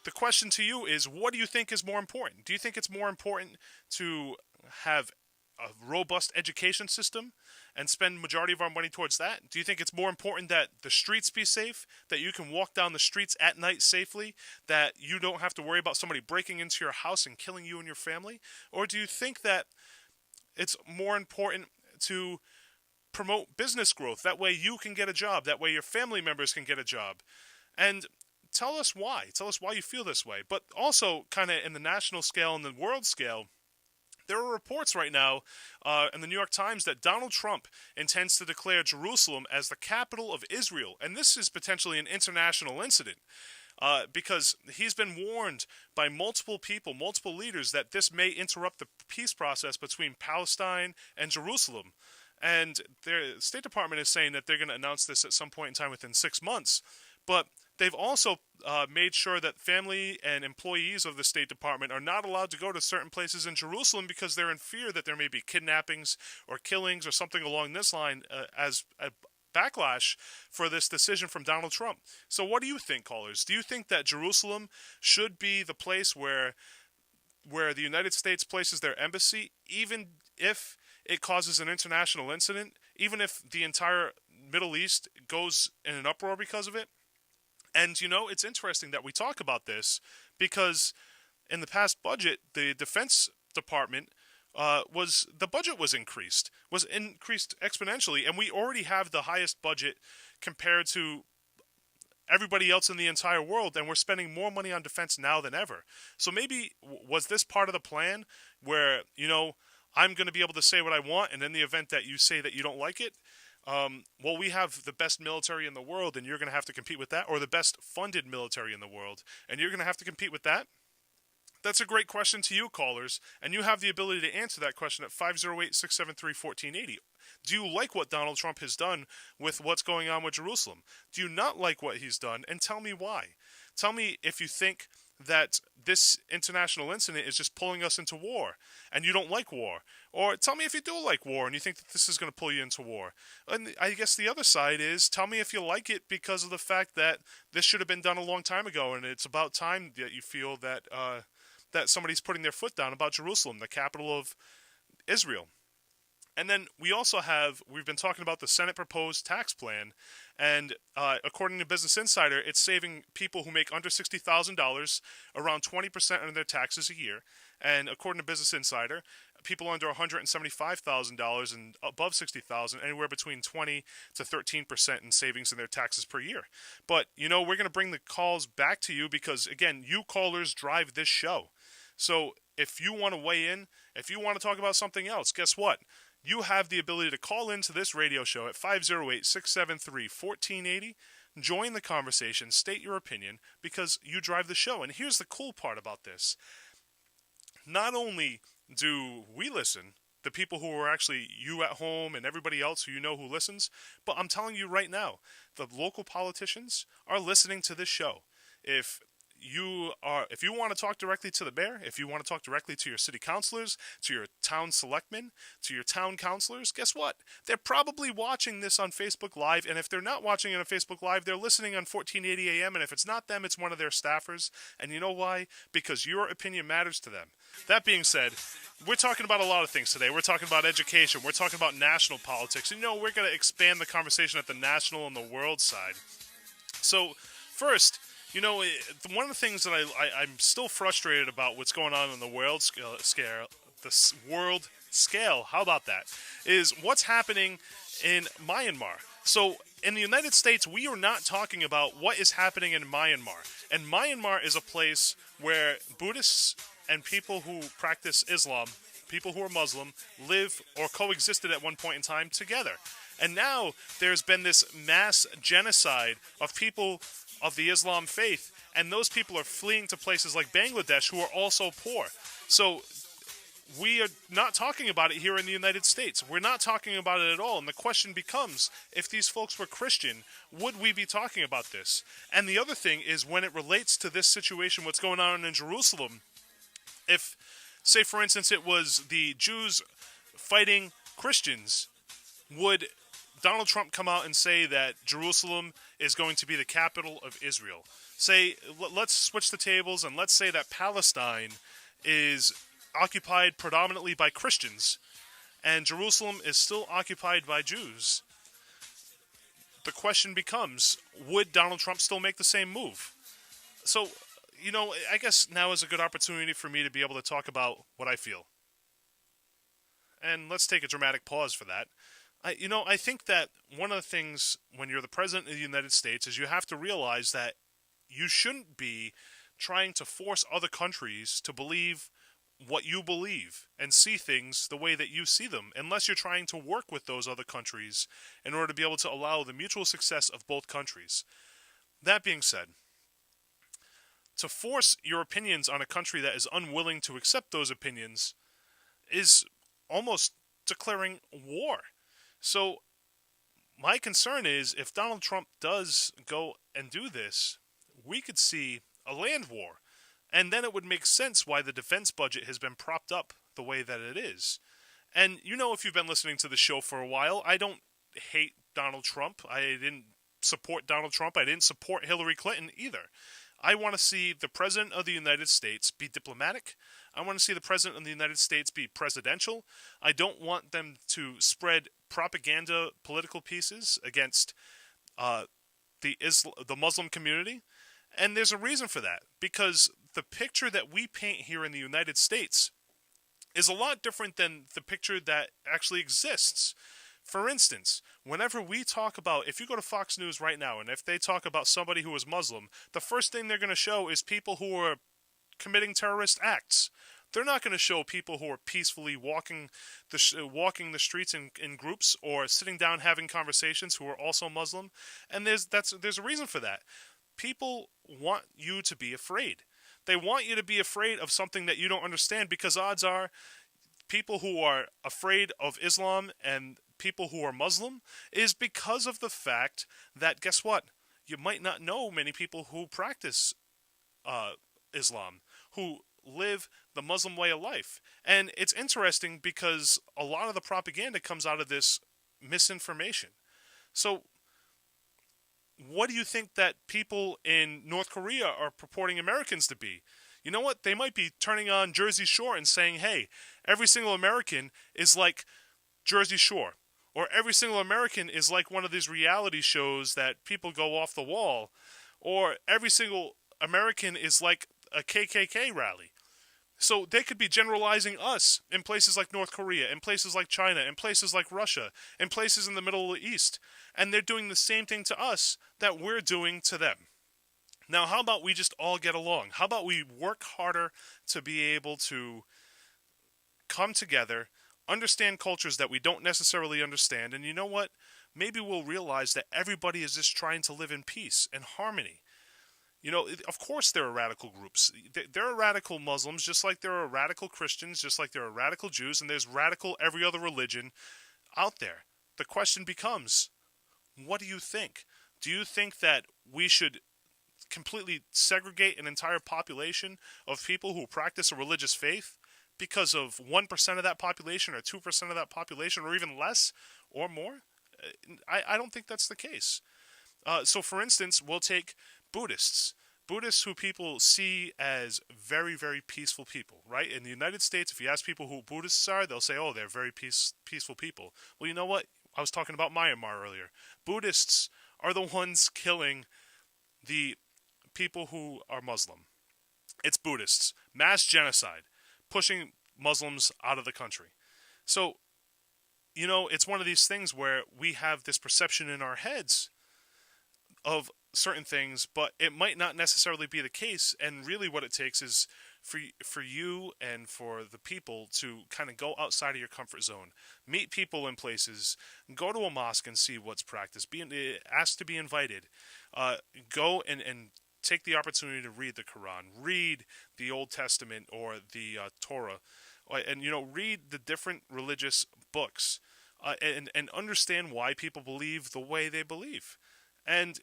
the question to you is, what do you think is more important? Do you think it's more important to have a robust education system and spend majority of our money towards that? Do you think it's more important that the streets be safe, that you can walk down the streets at night safely, that you don't have to worry about somebody breaking into your house and killing you and your family? Or do you think that it's more important to promote business growth? That way you can get a job. That way your family members can get a job. And tell us why. Tell us why you feel this way. But also, kind of in the national scale and the world scale, there are reports right now in the New York Times that Donald Trump intends to declare Jerusalem as the capital of Israel. And this is potentially an international incident because he's been warned by multiple people, multiple leaders, that this may interrupt the peace process between Palestine and Jerusalem. And the State Department is saying that they're going to announce this at some point in time within 6 months. But they've also made sure that family and employees of the State Department are not allowed to go to certain places in Jerusalem because they're in fear that there may be kidnappings or killings or something along this line as a backlash for this decision from Donald Trump. So what do you think, callers? Do you think that Jerusalem should be the place where the United States places their embassy, even if it causes an international incident, even if the entire Middle East goes in an uproar because of it? And, it's interesting that we talk about this because in the past budget, the Defense Department the budget was increased exponentially, and we already have the highest budget compared to everybody else in the entire world, and we're spending more money on defense now than ever. So maybe was this part of the plan where, I'm going to be able to say what I want, and in the event that you say that you don't like it, well, we have the best military in the world, and you're going to have to compete with that, or the best funded military in the world, and you're going to have to compete with that? That's a great question to you, callers, and you have the ability to answer that question at 508-673-1480. Do you like what Donald Trump has done with what's going on with Jerusalem? Do you not like what he's done? And tell me why. Tell me if you think that this international incident is just pulling us into war, and you don't like war. Or tell me if you do like war, and you think that this is going to pull you into war. And I guess the other side is, tell me if you like it because of the fact that this should have been done a long time ago, and it's about time that you feel that that somebody's putting their foot down about Jerusalem, the capital of Israel. And then we've been talking about the Senate proposed tax plan, and according to Business Insider, it's saving people who make under $60,000 around 20% of their taxes a year. And according to Business Insider, people under $175,000 and above $60,000, anywhere between 20 to 13% in savings in their taxes per year. But, we're going to bring the calls back to you because, again, you callers drive this show. So if you want to weigh in, if you want to talk about something else, guess what? You have the ability to call into this radio show at 508-673-1480. Join the conversation, state your opinion, because you drive the show. And here's the cool part about this. Not only do we listen, the people who are actually you at home and everybody else who who listens, but I'm telling you right now, the local politicians are listening to this show. If if you want to talk directly to the mayor, if you want to talk directly to your city councilors, to your town selectmen, to your town councilors, guess what? They're probably watching this on Facebook Live, and if they're not watching it on Facebook Live, they're listening on 1480 AM, and if it's not them, it's one of their staffers. And you know why? Because your opinion matters to them. That being said, we're talking about a lot of things today. We're talking about education. We're talking about national politics. And, we're going to expand the conversation at the national and the world side. So, first, one of the things that I'm still frustrated about what's going on the world scale, how about that, is what's happening in Myanmar. So, in the United States, we are not talking about what is happening in Myanmar. And Myanmar is a place where Buddhists and people who practice Islam, people who are Muslim, live or coexisted at one point in time together. And now there's been this mass genocide of people of the Islam faith, and those people are fleeing to places like Bangladesh who are also poor. So we are not talking about it here in the United States. We're not talking about it at all. And the question becomes, if these folks were Christian, would we be talking about this? And the other thing is, when it relates to this situation, what's going on in Jerusalem, if, say for instance, it was the Jews fighting Christians, would Donald Trump come out and say that Jerusalem is going to be the capital of Israel? Let's switch the tables, and let's say that Palestine is occupied predominantly by Christians, and Jerusalem is still occupied by Jews. The question becomes, would Donald Trump still make the same move? So, I guess now is a good opportunity for me to be able to talk about what I feel. And let's take a dramatic pause for that. I think that one of the things when you're the president of the United States is you have to realize that you shouldn't be trying to force other countries to believe what you believe and see things the way that you see them, unless you're trying to work with those other countries in order to be able to allow the mutual success of both countries. That being said, to force your opinions on a country that is unwilling to accept those opinions is almost declaring war. So, my concern is, if Donald Trump does go and do this, we could see a land war. And then it would make sense why the defense budget has been propped up the way that it is. And if you've been listening to the show for a while, I don't hate Donald Trump. I didn't support Donald Trump. I didn't support Hillary Clinton either. I want to see the President of the United States be diplomatic. I want to see the President of the United States be presidential. I don't want them to spread propaganda political pieces against the Muslim community. And there's a reason for that, because the picture that we paint here in the United States is a lot different than the picture that actually exists. For instance, whenever we talk about, if you go to Fox News right now, and if they talk about somebody who is Muslim, the first thing they're going to show is people who are committing terrorist acts. They're not going to show people who are peacefully walking the streets in groups, or sitting down having conversations, who are also Muslim. And there's a reason for that. People want you to be afraid. They want you to be afraid of something that you don't understand, because odds are people who are afraid of Islam and people who are Muslim is because of the fact that, guess what? You might not know many people who practice Islam, who live the Muslim way of life. And it's interesting because a lot of the propaganda comes out of this misinformation. So, what do you think that people in North Korea are purporting Americans to be? You know what? They might be turning on Jersey Shore and saying, hey, every single American is like Jersey Shore. Or every single American is like one of these reality shows that people go off the wall. Or every single American is like a KKK rally. So they could be generalizing us in places like North Korea, in places like China, in places like Russia, in places in the Middle East. And they're doing the same thing to us that we're doing to them. Now, how about we just all get along? How about we work harder to be able to come together, understand cultures that we don't necessarily understand, and you know what? Maybe we'll realize that everybody is just trying to live in peace and harmony. Of course there are radical groups. There are radical Muslims, just like there are radical Christians, just like there are radical Jews, and there's radical every other religion out there. The question becomes, what do you think? Do you think that we should completely segregate an entire population of people who practice a religious faith because of 1% of that population or 2% of that population or even less or more? I don't think that's the case. So, for instance, we'll take Buddhists. Buddhists who people see as very, very peaceful people, right? In the United States, if you ask people who Buddhists are, they'll say, oh, they're very peaceful people. Well, you know what? I was talking about Myanmar earlier. Buddhists are the ones killing the people who are Muslim. It's Buddhists. Mass genocide. Pushing Muslims out of the country. So, you know, it's one of these things where we have this perception in our heads of certain things, but it might not necessarily be the case, and really what it takes is for you and for the people to kind of go outside of your comfort zone, meet people in places, go to a mosque and see what's practiced, ask to be invited, go and take the opportunity to read the Quran, read the Old Testament or the Torah, and, you know, read the different religious books, and understand why people believe the way they believe. And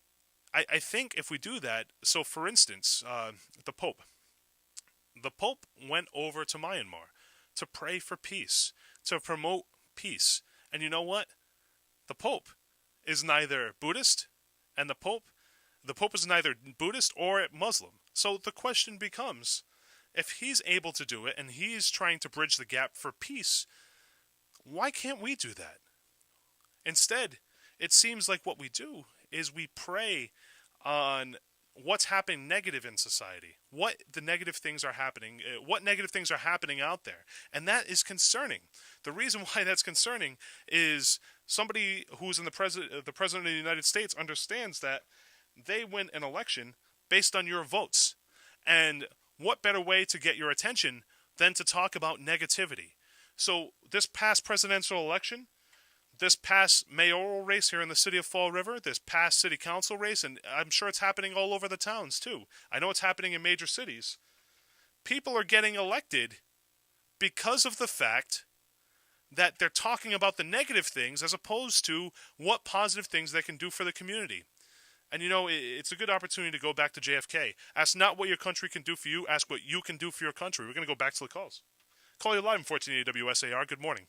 I think if we do that, so for instance, the Pope went over to Myanmar to pray for peace, to promote peace. And you know what? The Pope is neither Buddhist, and the Pope is neither Buddhist or Muslim. So the question becomes, if he's able to do it and he's trying to bridge the gap for peace, why can't we do that? Instead, it seems like what we do is we prey on what's happening negative in society, what negative things are happening out there, and that is concerning. The reason why that's concerning is somebody who's in the president of the United States understands that they win an election based on your votes, and what better way to get your attention than to talk about negativity? So this past presidential election, this past mayoral race here in the city of Fall River, this past city council race, and I'm sure it's happening all over the towns too. I know it's happening in major cities. People are getting elected because of the fact that they're talking about the negative things as opposed to what positive things they can do for the community. And you know, it's a good opportunity to go back to JFK. Ask not what your country can do for you, ask what you can do for your country. We're going to go back to the calls. Call you live in 1480 WSAR. Good morning.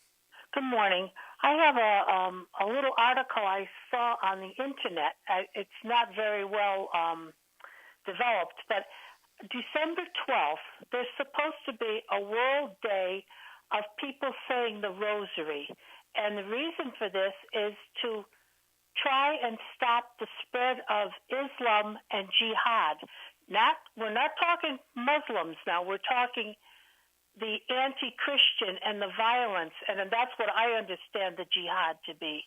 Good morning. I have a little article I saw on the internet. It's not very well developed, but December 12th, there's supposed to be a World Day of people saying the Rosary. And the reason for this is to try and stop the spread of Islam and jihad. We're not talking Muslims now. We're talking the anti-Christian and the violence, and that's what I understand the jihad to be.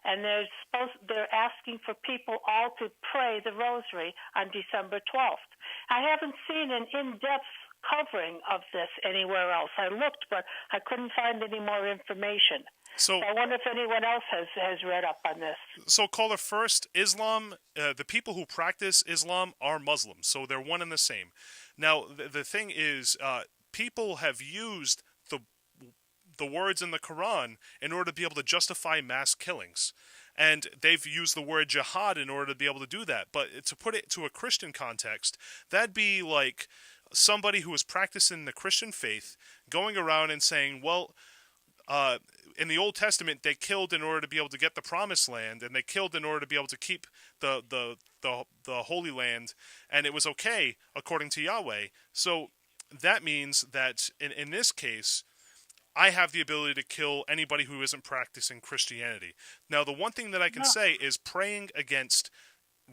And they're asking for people all to pray the Rosary on December 12th. I haven't seen an in-depth covering of this anywhere else. I looked, but I couldn't find any more information. So I wonder if anyone else has read up on this. So, caller first, Islam, the people who practice Islam are Muslims, so they're one and the same. Now, the thing is, people have used the words in the Quran in order to be able to justify mass killings. And they've used the word jihad in order to be able to do that. But to put it to a Christian context, that'd be like somebody who is practicing the Christian faith going around and saying, well, in the Old Testament, they killed in order to be able to get the Promised Land, and they killed in order to be able to keep the Holy Land, and it was okay according to Yahweh. So that means that in this case, I have the ability to kill anybody who isn't practicing Christianity. Now, the one thing that I can say is praying against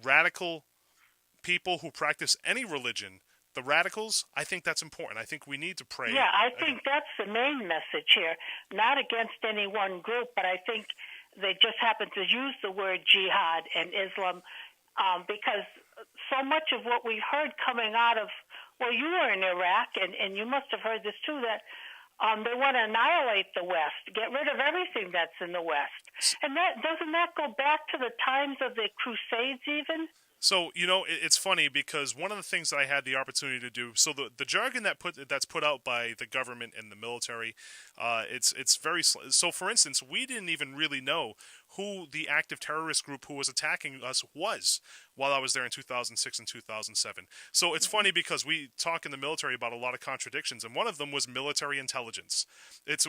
radical people who practice any religion. The radicals, I think that's important. I think we need to pray. Yeah, I think that's the main message here. Not against any one group, but I think they just happen to use the word jihad and Islam because so much of what we've heard coming out of, well, you were in Iraq, and you must have heard this too, that they want to annihilate the West, get rid of everything that's in the West. And doesn't that go back to the times of the Crusades even? So, you know, it's funny because one of the things that I had the opportunity to do, so the jargon that's put out by the government and the military, it's very, so for instance, we didn't even really know who the active terrorist group who was attacking us was while I was there in 2006 and 2007. So it's funny because we talk in the military about a lot of contradictions, and one of them was military intelligence.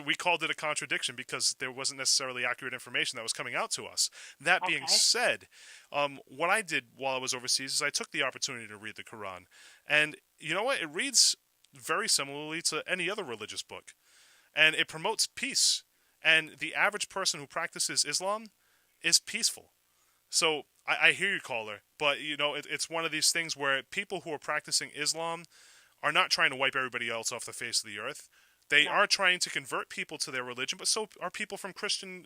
We called it a contradiction because there wasn't necessarily accurate information that was coming out to us. That being said, what I did while I was overseas is I took the opportunity to read the Quran. And you know what? It reads very similarly to any other religious book. And it promotes peace. And the average person who practices Islam is peaceful. So I hear you, caller, but it's one of these things where people who are practicing Islam are not trying to wipe everybody else off the face of the earth. They are trying to convert people to their religion, but so are people from Christian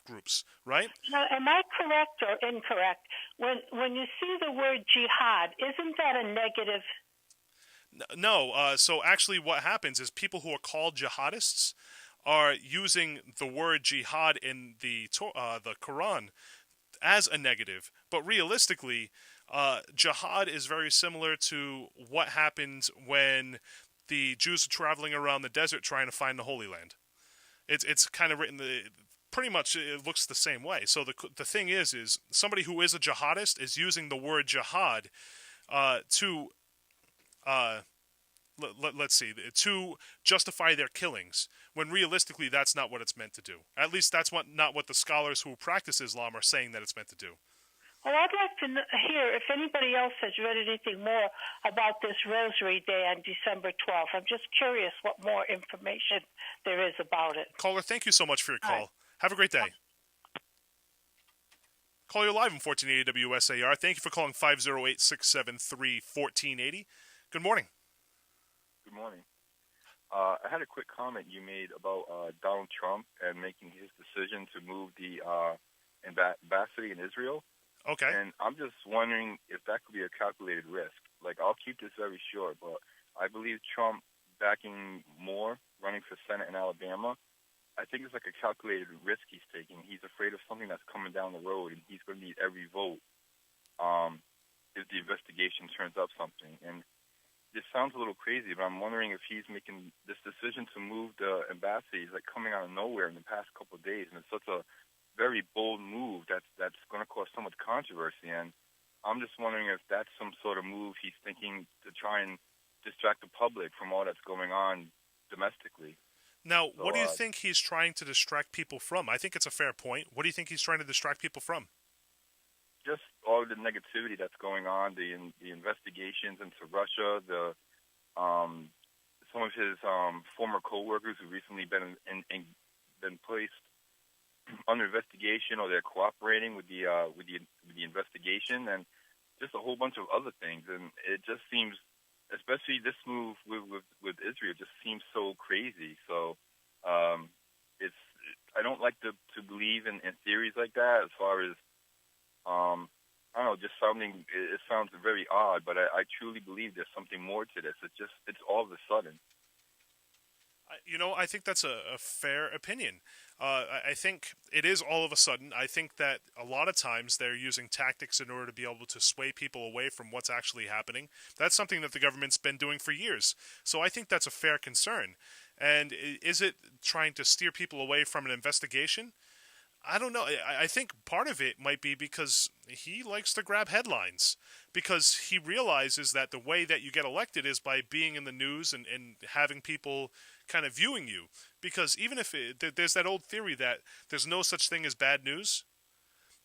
groups, right? Now, am I correct or incorrect? When you see the word jihad, isn't that a negative? No. So actually what happens is people who are called jihadists are using the word jihad in the Quran as a negative. But realistically, jihad is very similar to what happened when the Jews are traveling around the desert trying to find the Holy Land. It's kind of written pretty much it looks the same way. So the thing is somebody who is a jihadist is using the word jihad to justify their killings, when realistically that's not what it's meant to do. At least that's not what the scholars who practice Islam are saying that it's meant to do. Well, I'd like to hear if anybody else has read anything more about this Rosary Day on December 12th. I'm just curious what more information there is about it. Caller, thank you so much for your call. Have a great day. Call you live on 1480 WSAR. Thank you for calling 508-673-1480. Good morning. Good morning. I had a quick comment you made about Donald Trump and making his decision to move the embassy in Israel. Okay. And I'm just wondering if that could be a calculated risk. Like, I'll keep this very short, but I believe Trump backing Moore, running for Senate in Alabama, I think it's like a calculated risk he's taking. He's afraid of something that's coming down the road, and he's going to need every vote if the investigation turns up something. And this sounds a little crazy, but I'm wondering if he's making this decision to move the embassy is like coming out of nowhere in the past couple of days, and it's such a very bold move that's going to cause so much controversy. And I'm just wondering if that's some sort of move he's thinking to try and distract the public from all that's going on domestically. Now, what do you think he's trying to distract people from? I think it's a fair point. What do you think he's trying to distract people from? Just all of the negativity that's going on, the investigations into Russia, some of his former coworkers who recently been placed under investigation, or they're cooperating with the investigation, and just a whole bunch of other things. And it just seems, especially this move with Israel, just seems so crazy. So I don't like to believe in theories like that. As far as I don't know, just it sounds very odd, but I truly believe there's something more to this. It's all of a sudden. I think that's a fair opinion. I think it is all of a sudden. I think that a lot of times they're using tactics in order to be able to sway people away from what's actually happening. That's something that the government's been doing for years. So I think that's a fair concern. And is it trying to steer people away from an investigation? I don't know. I think part of it might be because he likes to grab headlines, because he realizes that the way that you get elected is by being in the news and having people kind of viewing you. Because even if there's that old theory that there's no such thing as bad news,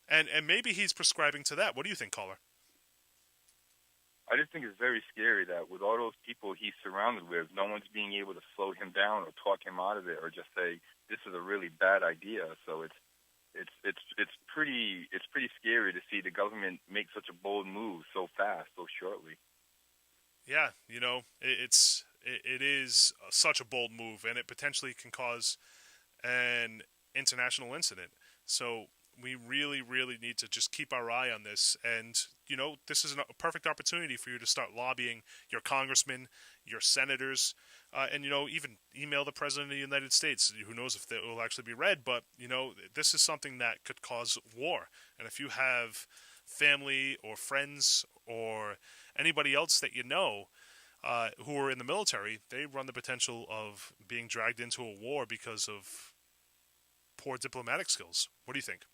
and maybe he's prescribing to that. What do you think, caller? I just think it's very scary that with all those people he's surrounded with, no one's being able to slow him down or talk him out of it, or just say this is a really bad idea. So it's pretty scary to see the government make such a bold move so fast, so shortly. Yeah, it is such a bold move, and it potentially can cause an international incident. So we really, really need to just keep our eye on this. And, this is a perfect opportunity for you to start lobbying your congressmen, your senators, and, even email the President of the United States. Who knows if it will actually be read, but, this is something that could cause war. And if you have family or friends or anybody else that you know who are in the military, they run the potential of being dragged into a war because of poor diplomatic skills. What do you think?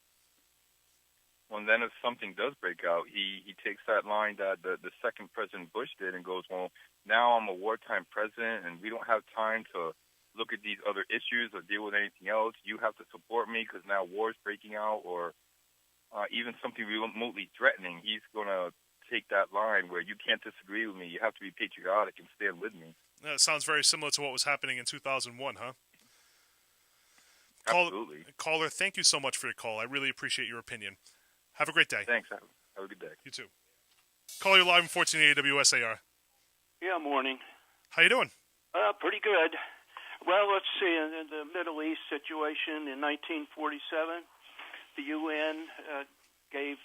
Well, and then if something does break out, he takes that line that the second President Bush did and goes, well, now I'm a wartime president and we don't have time to look at these other issues or deal with anything else. You have to support me because now war is breaking out, or even something remotely threatening. He's going to take that line where you can't disagree with me. You have to be patriotic and stand with me. That sounds very similar to what was happening in 2001, huh? Absolutely. Caller, thank you so much for your call. I really appreciate your opinion. Have a great day. Thanks. Have a good day. You too. Caller, you're live in 1480 WSAR. Yeah, morning. How you doing? Pretty good. Well, let's see. In the Middle East situation in 1947, the UN gave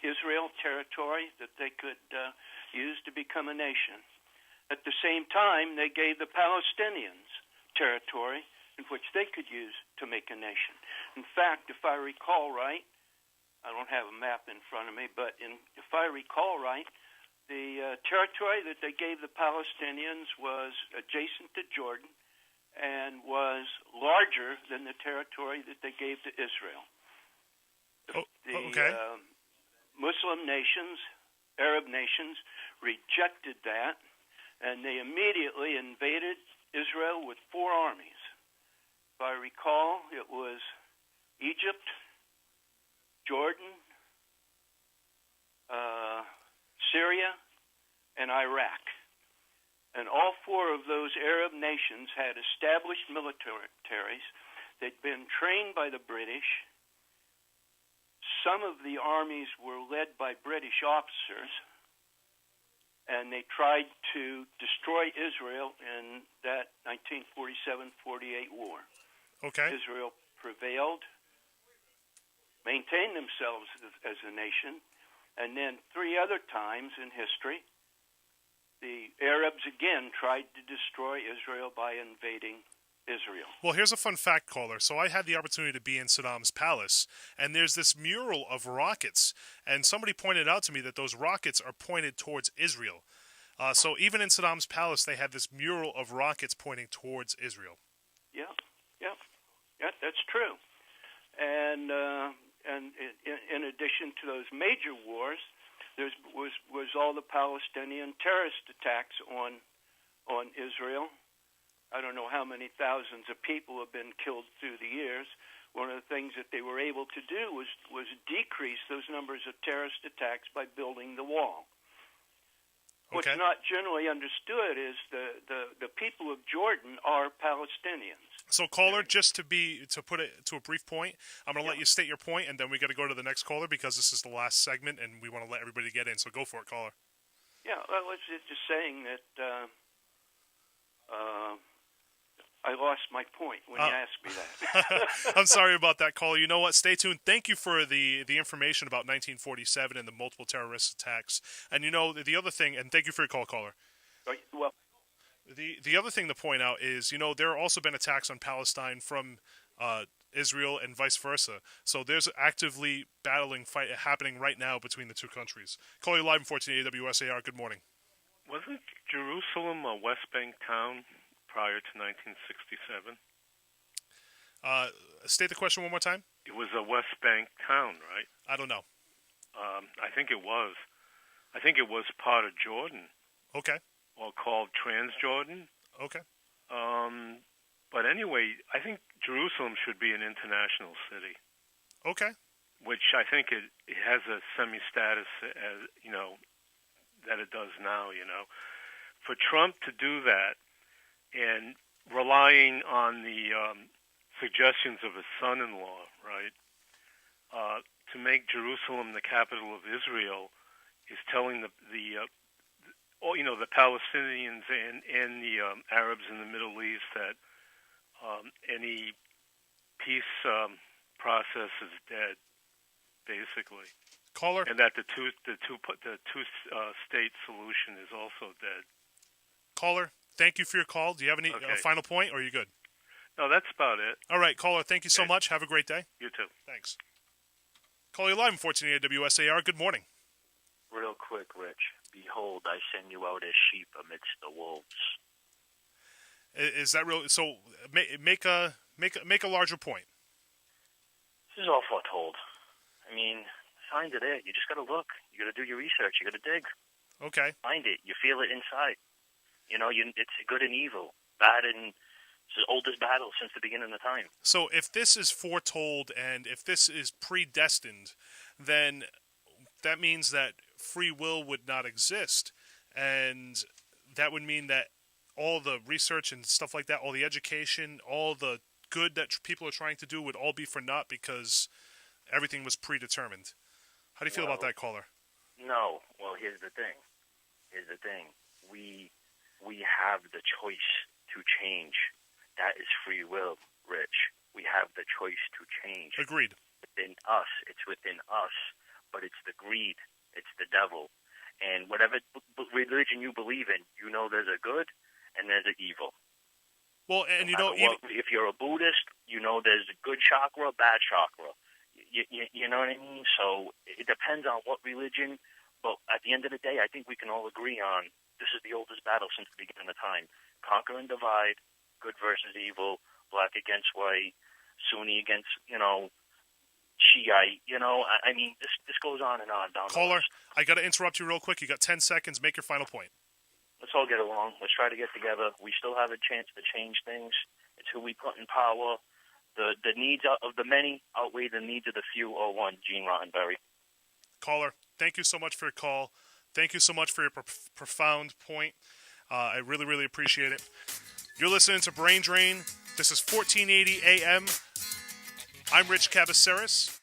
Israel territory that they could use to become a nation. At the same time, they gave the Palestinians territory in which they could use to make a nation. In fact, if I recall right, I don't have a map in front of me, but if I recall right, the territory that they gave the Palestinians was adjacent to Jordan and was larger than the territory that they gave to Israel. Okay. Muslim nations, Arab nations, rejected that, and they immediately invaded Israel with 4 armies. If I recall, it was Egypt, Jordan, Syria, and Iraq. And all 4 of those Arab nations had established militaries. They'd been trained by the British. Some of the armies were led by British officers, and they tried to destroy Israel in that 1947-48 war. Okay. Israel prevailed, maintained themselves as a nation, and then 3 other times in history, the Arabs again tried to destroy Israel by invading Israel. Well, here's a fun fact, caller. So I had the opportunity to be in Saddam's palace, and there's this mural of rockets, and somebody pointed out to me that those rockets are pointed towards Israel. So even in Saddam's palace, they had this mural of rockets pointing towards Israel. Yeah, that's true. And in addition to those major wars, there was all the Palestinian terrorist attacks on Israel. I don't know how many thousands of people have been killed through the years. One of the things that they were able to do was decrease those numbers of terrorist attacks by building the wall. Okay. What's not generally understood is the people of Jordan are Palestinians. So, caller, just to put it to a brief point, I'm going to let you state your point, and then we got to go to the next caller because this is the last segment, and we want to let everybody get in. So, go for it, caller. Yeah, I was just saying that I lost my point when you asked me that. I'm sorry about that, caller. You know what? Stay tuned. Thank you for the information about 1947 and the multiple terrorist attacks. And you know the other thing, and thank you for your call, caller. Well. The other thing to point out is, there have also been attacks on Palestine from Israel and vice versa. So there's actively fight happening right now between the two countries. Call you live in 1480 WSAR. Good morning. Wasn't Jerusalem a West Bank town prior to 1967? State the question one more time. It was a West Bank town, right? I don't know. I think it was. I think it was part of Jordan. Okay. Or called Transjordan. Okay. But anyway, I think Jerusalem should be an international city. Okay. Which I think it has a semi-status as, that it does now, For Trump to do that and relying on the suggestions of his son-in-law, right, to make Jerusalem the capital of Israel is telling the Palestinians and the Arabs in the Middle East that any peace process is dead, basically. Caller. And that the two state solution is also dead. Caller, thank you for your call. Do you have any final point, or are you good? No, that's about it. All right, caller, thank you so much. Have a great day. You too. Thanks. Call you live in 1480 WSAR. Good morning. Real quick, Rich. Behold, I send you out as sheep amidst the wolves. Is that real? So make a larger point. This is all foretold. I mean, signs are there. You just got to look. You got to do your research. You got to dig. Okay. Find it. You feel it inside. It's good and evil, bad and it's the oldest battle since the beginning of time. So if this is foretold and if this is predestined, then that means that free will would not exist. And that would mean that all the research and stuff like that, all the education, all the good that people are trying to do would all be for naught because everything was predetermined. How do you feel about that, caller? No. Well, here's the thing. We have the choice to change. That is free will, Rich. We have the choice to change. Agreed. Within us. It's within us. But it's the greed. It's the devil. And whatever religion you believe in, there's a good and there's an evil. Well, and if you're a Buddhist, there's a good chakra, bad chakra. You know what I mean? So it depends on what religion. But at the end of the day, I think we can all agree on this is the oldest battle since the beginning of time. Conquer and divide, good versus evil, black against white, Sunni against, Shiite. I mean, this goes on and on. Caller, I got to interrupt you real quick. You got 10 seconds. Make your final point. Let's all get along. Let's try to get together. We still have a chance to change things. It's who we put in power. The needs of the many outweigh the needs of the few. Or one, Gene Rottenberry. Caller, thank you so much for your call. Thank you so much for your profound point. I really, really appreciate it. You're listening to Brain Drain. This is 1480 AM. I'm Rich Cabeceiras.